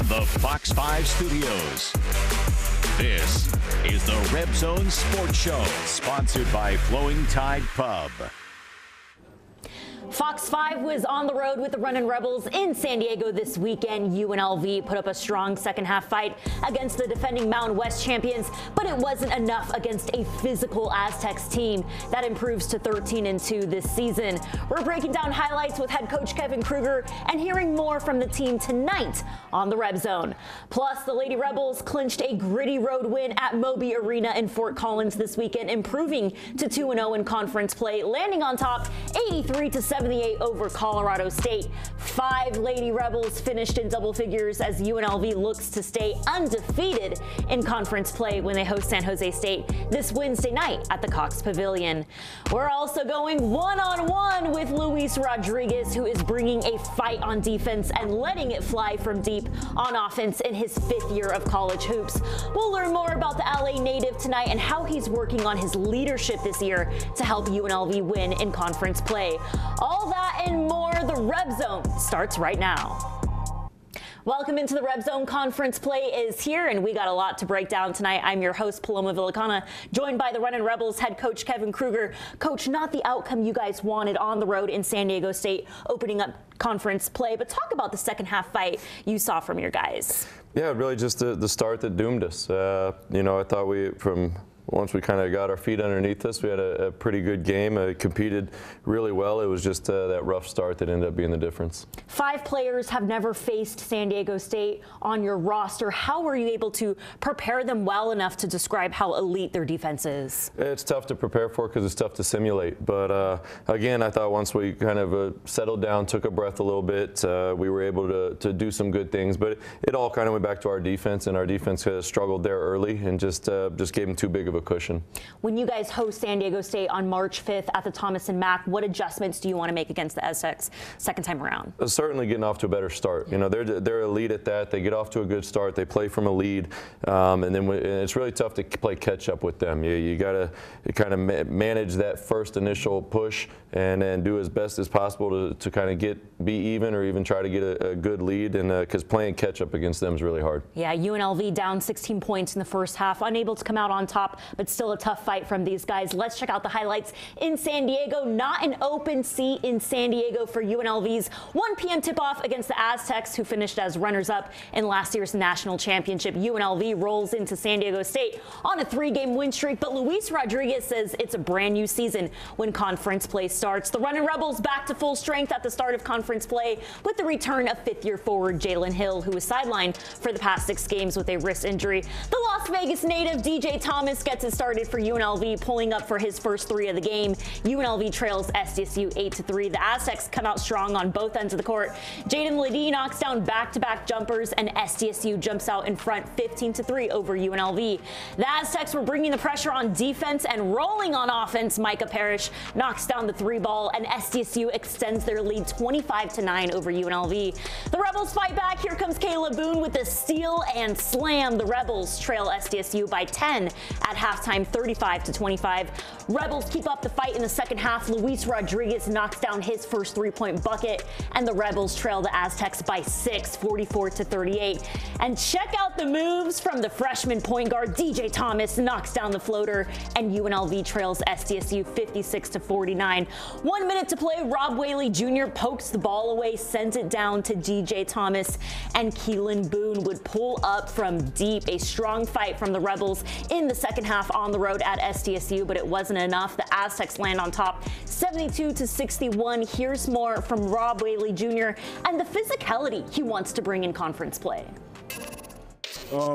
the Fox 5 studios, this is the Reb Zone Sports Show, sponsored by Flowing Tide Pub. Fox 5 was on the road with the Runnin Rebels in San Diego this weekend. UNLV put up a strong second-half fight against the defending Mountain West champions, but it wasn't enough against a physical Aztecs team that improves to 13-2 this season. We're breaking down highlights with head coach Kevin Kruger and hearing more from the team tonight on the Reb Zone. Plus, the Lady Rebels clinched a gritty road win at Moby Arena in Fort Collins this weekend, improving to 2-0 in conference play, landing on top 83-78 over Colorado State. 5 Lady Rebels finished in double figures as UNLV looks to stay undefeated in conference play when they host San Jose State this Wednesday night at the Cox Pavilion. We're also going one-on-one with Luis Rodriguez, who is bringing a fight on defense and letting it fly from deep on offense in his 5th year of college hoops. We'll learn more about the LA native tonight and how he's working on his leadership this year to help UNLV win in conference play. All that and more, the Reb Zone starts right now. Welcome into the Reb Zone. Conference play is here, and we got a lot to break down tonight. I'm your host, Paloma Villicana, joined by the Runnin Rebels head coach Kevin Kruger. Coach, not the outcome you guys wanted on the road in San Diego State, opening up conference play, but talk about the second half fight you saw from your guys. Yeah, really just the start that doomed us. You know, I thought once we kind of got our feet underneath us, we had a pretty good game. Competed really well. It was just that rough start that ended up being the difference. 5 players have never faced San Diego State on your roster. How were you able to prepare them well enough to describe how elite their defense is? It's tough to prepare for because it's tough to simulate. But again, I thought once we kind of settled down, took a breath a little bit, we were able to do some good things. But it all kind of went back to our defense, and our defense struggled there early and just gave them too big of a cushion. When you guys host San Diego State on March 5th at the Thomas and Mack, what adjustments do you want to make against the Aztecs second time around? Certainly getting off to a better start. You know, they're elite at that. They get off to a good start. They play from a lead, and then it's really tough to play catch up with them. You got to kind of manage that first initial push and then do as best as possible to kind of be even or even try to get a good lead, and because playing catch up against them is really hard. Yeah, UNLV down 16 points in the first half, unable to come out on top, but still a tough fight from these guys. Let's check out the highlights in San Diego. Not an open seat in San Diego for UNLV's 1 p.m. tip-off against the Aztecs, who finished as runners-up in last year's national championship. UNLV rolls into San Diego State on a 3-game win streak, but Luis Rodriguez says it's a brand new season when conference play starts. The Runnin Rebels back to full strength at the start of conference play with the return of 5th-year forward Jalen Hill, who was sidelined for the past 6 games with a wrist injury. The Las Vegas native DJ Thomas gets it started for UNLV, pulling up for his first 3 of the game. UNLV trails SDSU 8-3. The Aztecs come out strong on both ends of the court. Jaden Ledee knocks down back-to-back jumpers, and SDSU jumps out in front 15-3 over UNLV. The Aztecs were bringing the pressure on defense and rolling on offense. Micah Parrish knocks down the 3 ball, and SDSU extends their lead 25-9 over UNLV. The Rebels fight back. Here comes Keylan Boone with the steal and slam. The Rebels trail SDSU by 10 at halftime, 35-25. Rebels keep up the fight in the second half. Luis Rodriguez knocks down his first 3-point bucket, and the Rebels trail the Aztecs by 6, 44-38. And check out the moves from the freshman point guard. DJ Thomas knocks down the floater, and UNLV trails SDSU 56-49. 1 minute to play. Rob Whaley Jr. pokes the ball away, sends it down to DJ Thomas, and Keylan Boone would pull up from deep. A strong fight from the Rebels in the second half on the road at SDSU, but it wasn't enough. The Aztecs land on top 72-61. Here's more from Rob Whaley Jr. and the physicality he wants to bring in conference play.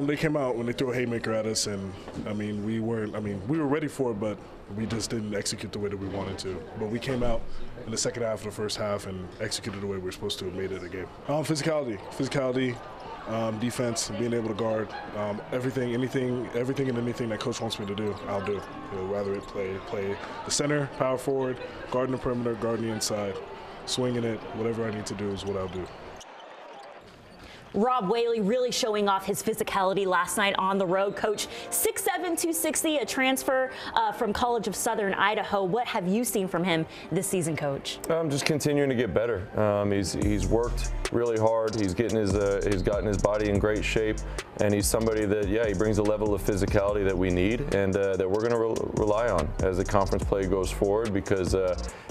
They came out when they threw a haymaker at us, and we were ready for it, but we just didn't execute the way that we wanted to. But we came out in the second half of the first half and executed the way we were supposed to and made it a game. Physicality, defense, being able to guard, everything and anything that coach wants me to do, I'll do. Rather it play the center, power forward, guarding the perimeter, guarding the inside, swinging it, whatever I need to do is what I'll do. Rob Whaley really showing off his physicality last night on the road. Coach, 6'7", 260, a transfer from College of Southern Idaho. What have you seen from him this season, Coach? Just continuing to get better. He's worked really hard. He's gotten his body in great shape, and he's somebody that, yeah, he brings a level of physicality that we need and that we're going to rely on as the conference play goes forward, because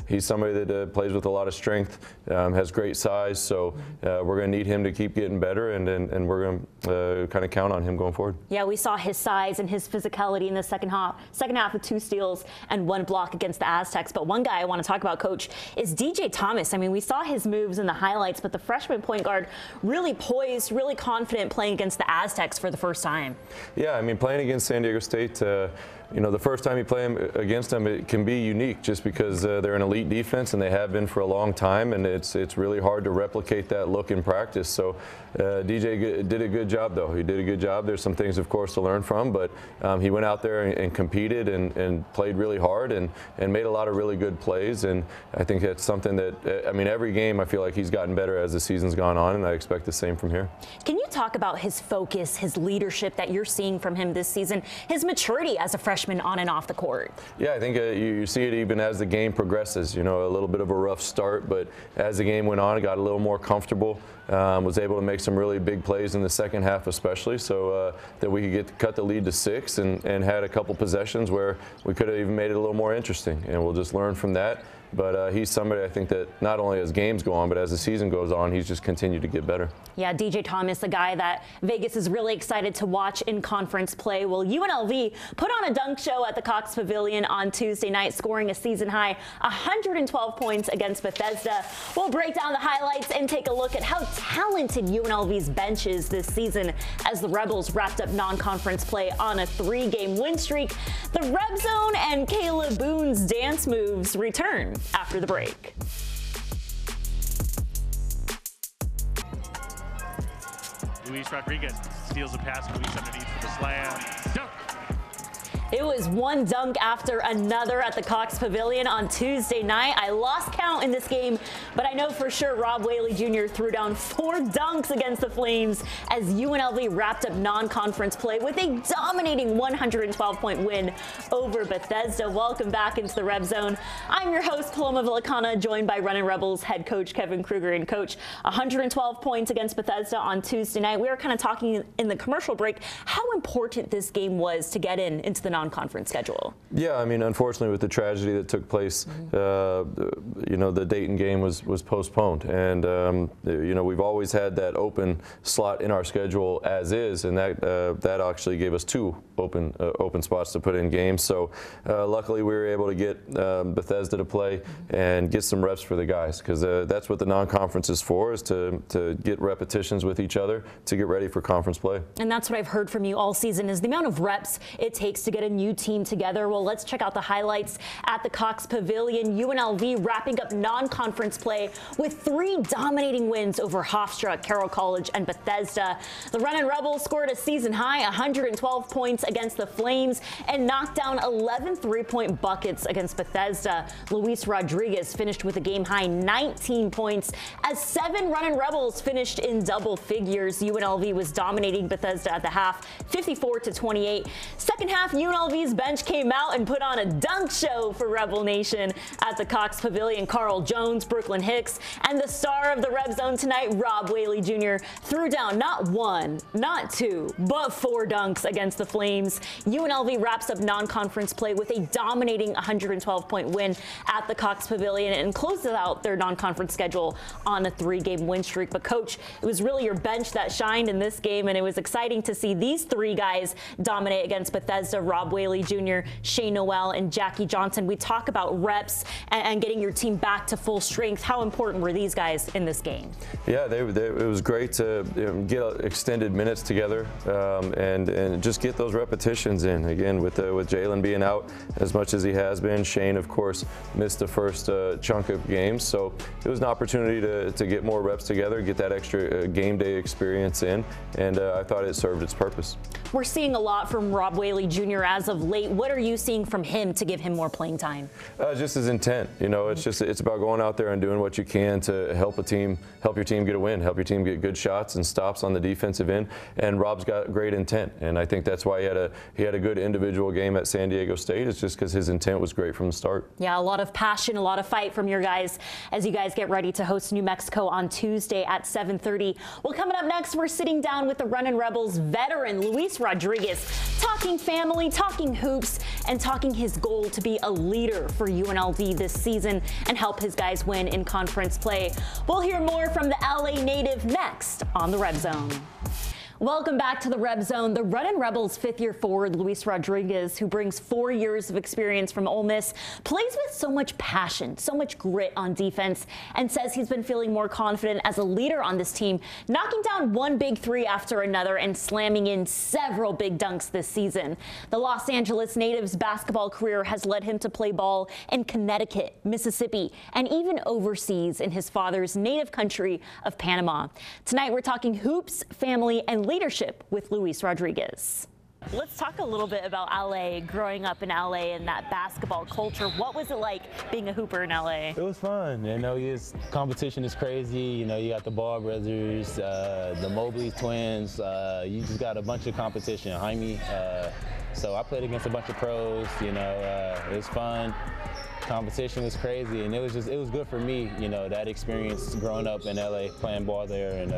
he's somebody that plays with a lot of strength, has great size, so we're going to need him to keep getting better, and we're going to kind of count on him going forward. Yeah, we saw his size and his physicality in the second half with 2 steals and 1 block against the Aztecs. But one guy I want to talk about, Coach, is DJ Thomas. I mean, we saw his moves in the highlights, but the freshman point guard really poised, really confident playing against the Aztecs for the first time. Yeah, I mean, playing against San Diego State, you know, the first time you play against them, it can be unique just because they're an elite defense and they have been for a long time, and it's really hard to replicate that look in practice. So DJ did a good job, though. He did a good job. There's some things, of course, to learn from, but he went out there and competed and played really hard and made a lot of really good plays. And I think that's something that, I mean, every game I feel like he's gotten better as the season's gone on, and I expect the same from here. Can you talk about his focus, his leadership that you're seeing from him this season, his maturity as a freshman on and off the court? Yeah, I think you see it even as the game progresses. You know, a little bit of a rough start, but as the game went on, it got a little more comfortable. Was able to make some really big plays in the second half, especially, so that we could cut the lead to 6 and had a couple possessions where we could have even made it a little more interesting. And we'll just learn from that. But he's somebody I think that not only as games go on, but as the season goes on, he's just continued to get better. Yeah, DJ Thomas, a guy that Vegas is really excited to watch in conference play. Well, UNLV put on a dunk show at the Cox Pavilion on Tuesday night, scoring a season-high 112 points against Bethesda. We'll break down the highlights and take a look at how talented UNLV's bench is this season as the Rebels wrapped up non-conference play on a 3-game win streak. The Reb Zone and Keylan Boone's dance moves return after the break. Luis Rodriguez steals a pass. Luis underneath for the slam. Dunk. It was one dunk after another at the Cox Pavilion on Tuesday night. I lost count in this game, but I know for sure Rob Whaley Jr. threw down 4 dunks against the Flames as UNLV wrapped up non-conference play with a dominating 112-point win over Bethesda. Welcome back into the Reb Zone. I'm your host, Paloma Villicana, joined by Runnin Rebels head coach Kevin Kruger. And Coach, 112 points against Bethesda on Tuesday night. We were kind of talking in the commercial break how important this game was to get into the non-conference schedule. Yeah, I mean, unfortunately, with the tragedy that took place, you know, the Dayton game was postponed, and you know, we've always had that open slot in our schedule as is, and that actually gave us 2 open spots to put in games. So luckily, we were able to get Bethesda to play and get some reps for the guys, because that's what the non-conference is for, is to get repetitions with each other to get ready for conference play. And that's what I've heard from you all season, is the amount of reps it takes to get a new team together. Well, let's check out the highlights at the Cox Pavilion. UNLV wrapping up non-conference play with 3 dominating wins over Hofstra, Carroll College, and Bethesda. The Runnin Rebels scored a season-high 112 points against the Flames and knocked down 11 3-point buckets against Bethesda. Luis Rodriguez finished with a game-high 19 points as 7 Runnin Rebels finished in double figures. UNLV was dominating Bethesda at the half, 54-28. Second half, UNLV's bench came out and put on a dunk show for Rebel Nation at the Cox Pavilion. Carl Jones, Brooklyn Hicks, and the star of the Reb Zone tonight, Rob Whaley Jr., threw down not 1, not 2, but 4 dunks against the Flames. UNLV wraps up non-conference play with a dominating 112-point win at the Cox Pavilion and closes out their non-conference schedule on a 3-game win streak. But Coach, it was really your bench that shined in this game, and it was exciting to see these 3 guys dominate against Bethesda: Rob Whaley Jr., Shane Noel, and Jackie Johnson. We talk about reps and getting your team back to full strength. How important were these guys in this game? Yeah, it was great to get extended minutes together and just get those repetitions in. Again, with Jalen being out as much as he has been, Shane, of course, missed the first chunk of games, so it was an opportunity to get more reps together, get that extra game day experience in, and I thought it served its purpose. We're seeing a lot from Rob Whaley Jr. as of late. What are you seeing from him to give him more playing time? Just his intent. You know, it's about going out there and doing what you can to help your team get a win, help your team get good shots and stops on the defensive end. And Rob's got great intent, and I think that's why he had a good individual game at San Diego State. It's just because his intent was great from the start. Yeah, a lot of passion, a lot of fight from your guys as you guys get ready to host New Mexico on Tuesday at 7:30. Well, coming up next, we're sitting down with the Runnin Rebels veteran Luis Rodriguez, talking family, talking hoops, and talking his goal to be a leader for UNLV this season and help his guys win in conference play. We'll hear more from the LA native next on the Reb Zone. Welcome back to the Reb Zone. The Runnin Rebels fifth-year forward Luis Rodriguez, who brings 4 years of experience from Ole Miss, plays with so much passion, so much grit on defense, and says he's been feeling more confident as a leader on this team, knocking down one big three after another and slamming in several big dunks this season. The Los Angeles native's basketball career has led him to play ball in Connecticut, Mississippi, and even overseas in his father's native country of Panama. Tonight, we're talking hoops, family, and leadership with Luis Rodriguez. Let's talk a little bit about LA, growing up in LA and that basketball culture. What was it like being a hooper in LA? It was fun. You know, competition is crazy. You know, you got the Ball brothers, the Mobley twins. You just got a bunch of competition. Jaime. So I played against a bunch of pros. You know, it was fun. Competition was crazy, and it was good for me, you know, that experience growing up in LA, playing ball there, and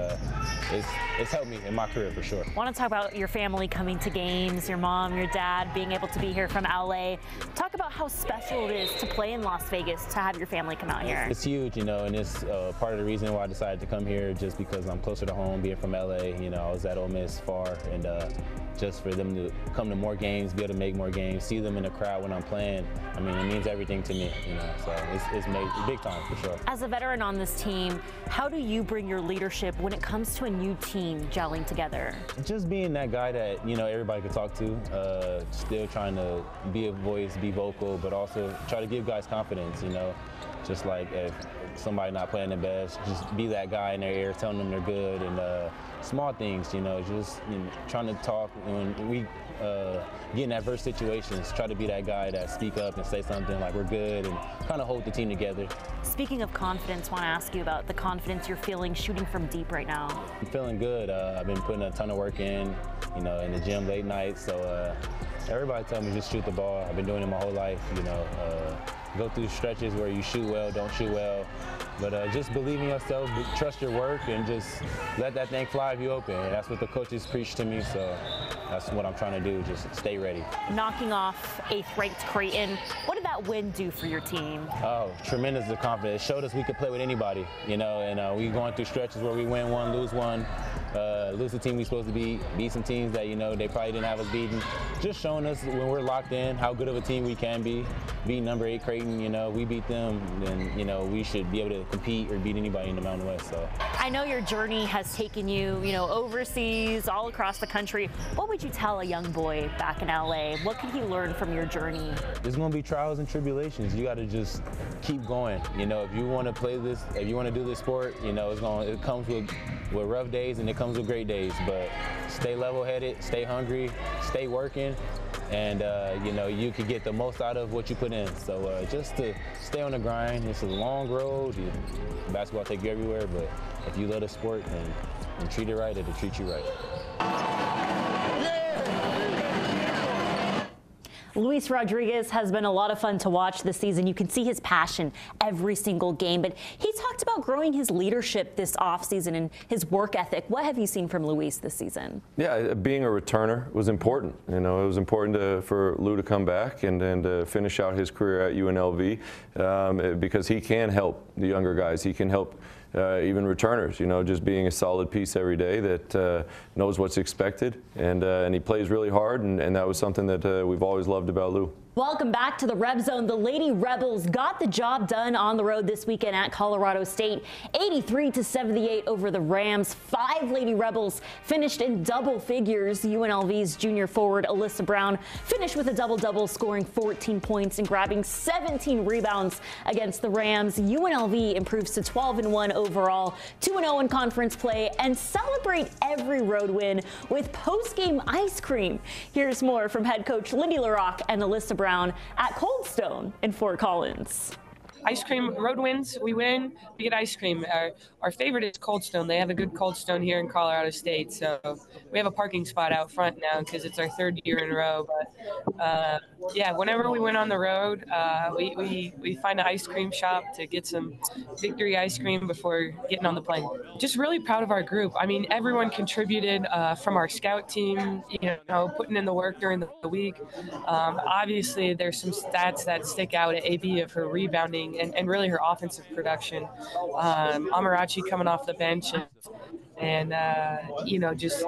it's helped me in my career for sure. I want to talk about your family coming to games, your mom, your dad, being able to be here from LA. Talk about how special it is to play in Las Vegas, to have your family come out here. It's huge, you know, and it's part of the reason why I decided to come here, just because I'm closer to home, being from LA. You know, I was at Ole Miss far, and just for them to come to more games, be able to make more games, see them in the crowd when I'm playing, I mean, it means everything to me, you know, so it's made big time for sure. As a veteran on this team, how do you bring your leadership when it comes to a new team gelling together? Just being that guy that, you know, everybody can talk to, still trying to be a voice, be vocal, but also try to give guys confidence, you know, just like if somebody not playing the best, just be that guy in their ear, telling them they're good, and small things, you know, just trying to talk when we get in adverse situations, try to be that guy that speak up and say something like we're good and kind of hold the team together. Speaking of confidence, I want to ask you about the confidence you're feeling shooting from deep right now. I'm feeling good. I've been putting a ton of work in, you know, in the gym late nights, so everybody tell me just shoot the ball. I've been doing it my whole life, you know. Go through stretches where you shoot well, don't shoot well, but just believe in yourself, trust your work, and just let that thing fly if you open. And that's what the coaches preach to me, so that's what I'm trying to do, just stay ready. Knocking off 8th-ranked Creighton, what did that win do for your team? Oh, tremendous confidence. It showed us we could play with anybody, you know, and we going through stretches where we win one, lose one, lose the team we supposed to beat some teams that, you know, they probably didn't have us beaten. Just showing us when we're locked in how good of a team we can be. Beating number 8 Creighton, you know, we beat them, then, you know, we should be able to compete or beat anybody in the Mountain West. So I know your journey has taken you, you know, overseas, all across the country. What would you tell a young boy back in LA? What could he learn from your journey? There's going to be trials and tribulations. You got to just keep going. You know, if you want to play this, if you want to do this sport, you know, it comes with rough days and it comes with great days. But stay level-headed, stay hungry, stay working, and you know, you can get the most out of what you put in. So just to stay on the grind. It's a long road. Basketball take you everywhere, but if you love the sport and treat it right, it'll treat you right. Luis Rodriguez has been a lot of fun to watch this season. You can see his passion every single game, but he talked about growing his leadership this offseason and his work ethic. What have you seen from Luis this season? Yeah, being a returner was important. You know, it was important for Lou to come back and to finish out his career at UNLV because he can help the younger guys. He can help even returners, you know, just being a solid piece every day that knows what's expected, and he plays really hard, and that was something that we've always loved about Lou. Welcome back to the Reb Zone. The Lady Rebels got the job done on the road this weekend at Colorado State. 83-78 over the Rams. 5 Lady Rebels finished in double figures. UNLV's junior forward Alyssa Brown finished with a double-double, scoring 14 points and grabbing 17 rebounds against the Rams. UNLV improves to 12-1 overall, 2-0 in conference play, and celebrate every road win with post-game ice cream. Here's more from head coach Lindy La Rocque and Alyssa Brown at Cold Stone in Fort Collins. Ice cream, road wins, we win, we get ice cream. Our favorite is Cold Stone. They have a good Cold Stone here in Colorado State, so we have a parking spot out front now because it's our 3rd year in a row. But yeah, whenever we went on the road, we find an ice cream shop to get some victory ice cream before getting on the plane. Just really proud of our group. I mean, everyone contributed from our scout team, you know, putting in the work during the week. Obviously, there's some stats that stick out at AB of her rebounding and really her offensive production. Amarachi coming off the bench and you know, just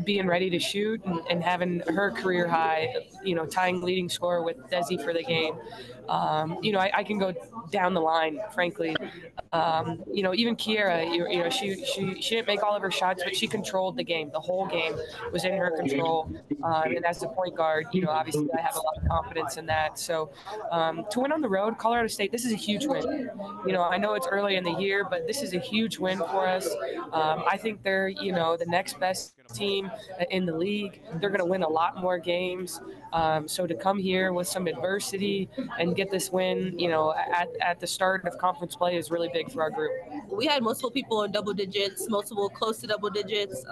being ready to shoot and having her career high, you know, tying leading scorer with Desi for the game. You know, I can go down the line, frankly. You know, even Kiera, you know, she didn't make all of her shots, but she controlled the game. The whole game was in her control. And as the point guard, you know, obviously I have a lot of confidence in that. So to win on the road, Colorado State, this is a huge win. You know, I know it's early in the year, but this is a huge win for us. I think they're, you know, the next best team in the league. They're going to win a lot more games. So to come here with some adversity and get this win, you know, at the start of conference play is really big for our group. We had multiple people in double digits, multiple close to double digits.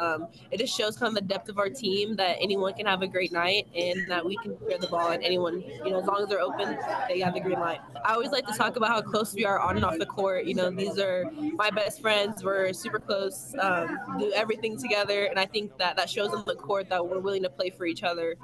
It just shows kind of the depth of our team, that anyone can have a great night and that we can clear the ball, and anyone, you know, as long as they're open, they have the green light. I always like to talk about how close we are on and off the court. You know, these are my best friends. We're super close, do everything together, and I think that shows on the court that we're willing to play for each other.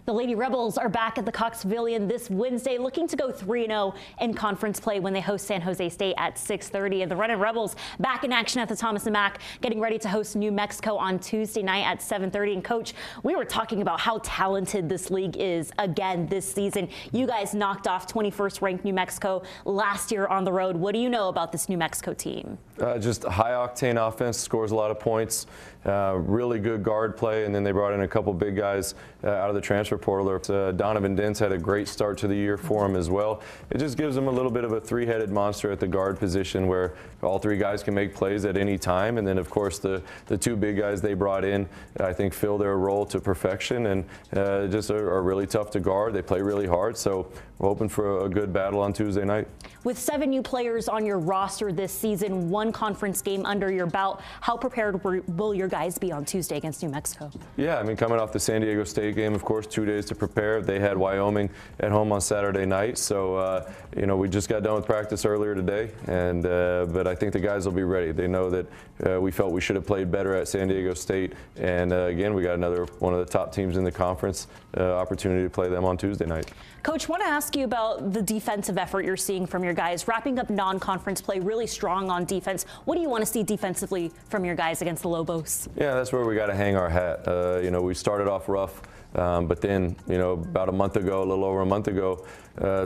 The Lady Rebels are back at the Cox Pavilion this Wednesday, looking to go 3-0 in conference play when they host San Jose State at 6:30. And the Runnin Rebels back in action at the Thomas and Mack, getting ready to host New Mexico on Tuesday night at 7:30. And Coach, we were talking about how talented this league is again this season. You guys knocked off 21st ranked New Mexico last year on the road. What do you know about this New Mexico team? Just high octane offense, scores a lot of points, really good guard play, and then they brought in a couple big guys out of the transfer portal. Donovan Dent's had a great start to the year for him as well. It just gives them a little bit of a 3-headed monster at the guard position where all 3 guys can make plays at any time. And then, of course, the 2 big guys they brought in, I think, fill their role to perfection and just are really tough to guard. They play really hard. So we're hoping for a good battle on Tuesday night. With 7 new players on your roster this season, 1 conference game under your belt, how prepared will your guys be on Tuesday against New Mexico? Yeah, I mean, coming off the San Diego State game, of course, 2 days to prepare. They had Wyoming at home on Saturday night, so you know, we just got done with practice earlier today, and but I think the guys will be ready. They know that we felt we should have played better at San Diego State, and again, we got another one of the top teams in the conference, opportunity to play them on Tuesday night. Coach, I want to ask you about the defensive effort you're seeing from your guys, wrapping up non-conference play, really strong on defense. What do you want to see defensively from your guys against the Lobos? Yeah, that's where we got to hang our hat. You know, we started off rough. But then, you know, about a month ago, a little over a month ago,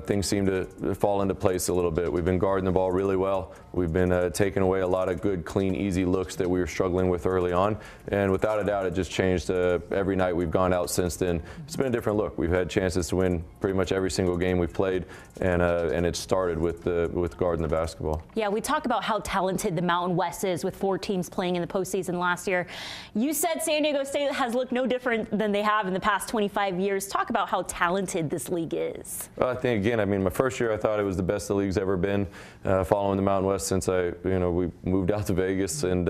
things seem to fall into place a little bit. We've been guarding the ball really well. We've been taking away a lot of good, clean, easy looks that we were struggling with early on. And without a doubt, it just changed every night we've gone out since then. It's been a different look. We've had chances to win pretty much every single game we've played, and it started with guarding the basketball. Yeah, we talk about how talented the Mountain West is with 4 teams playing in the postseason last year. You said San Diego State has looked no different than they have in the past 25 years. Talk about how talented this league is. Well, I think, again, I mean, my first year I thought it was the best the league's ever been, following the Mountain West since we moved out to Vegas. And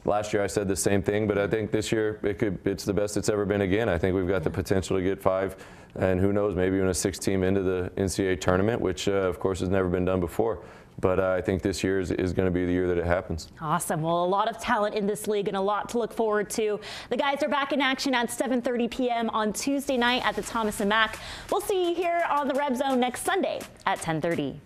last year I said the same thing, but I think this year it's the best it's ever been again. I think we've got the potential to get 5, and who knows, maybe even a 6 team into the NCAA tournament, which of course has never been done before. But I think this year is going to be the year that it happens. Awesome. Well, a lot of talent in this league and a lot to look forward to. The guys are back in action at 7:30 p.m. on Tuesday night at the Thomas and Mack. We'll see you here on the Reb Zone next Sunday at 10:30.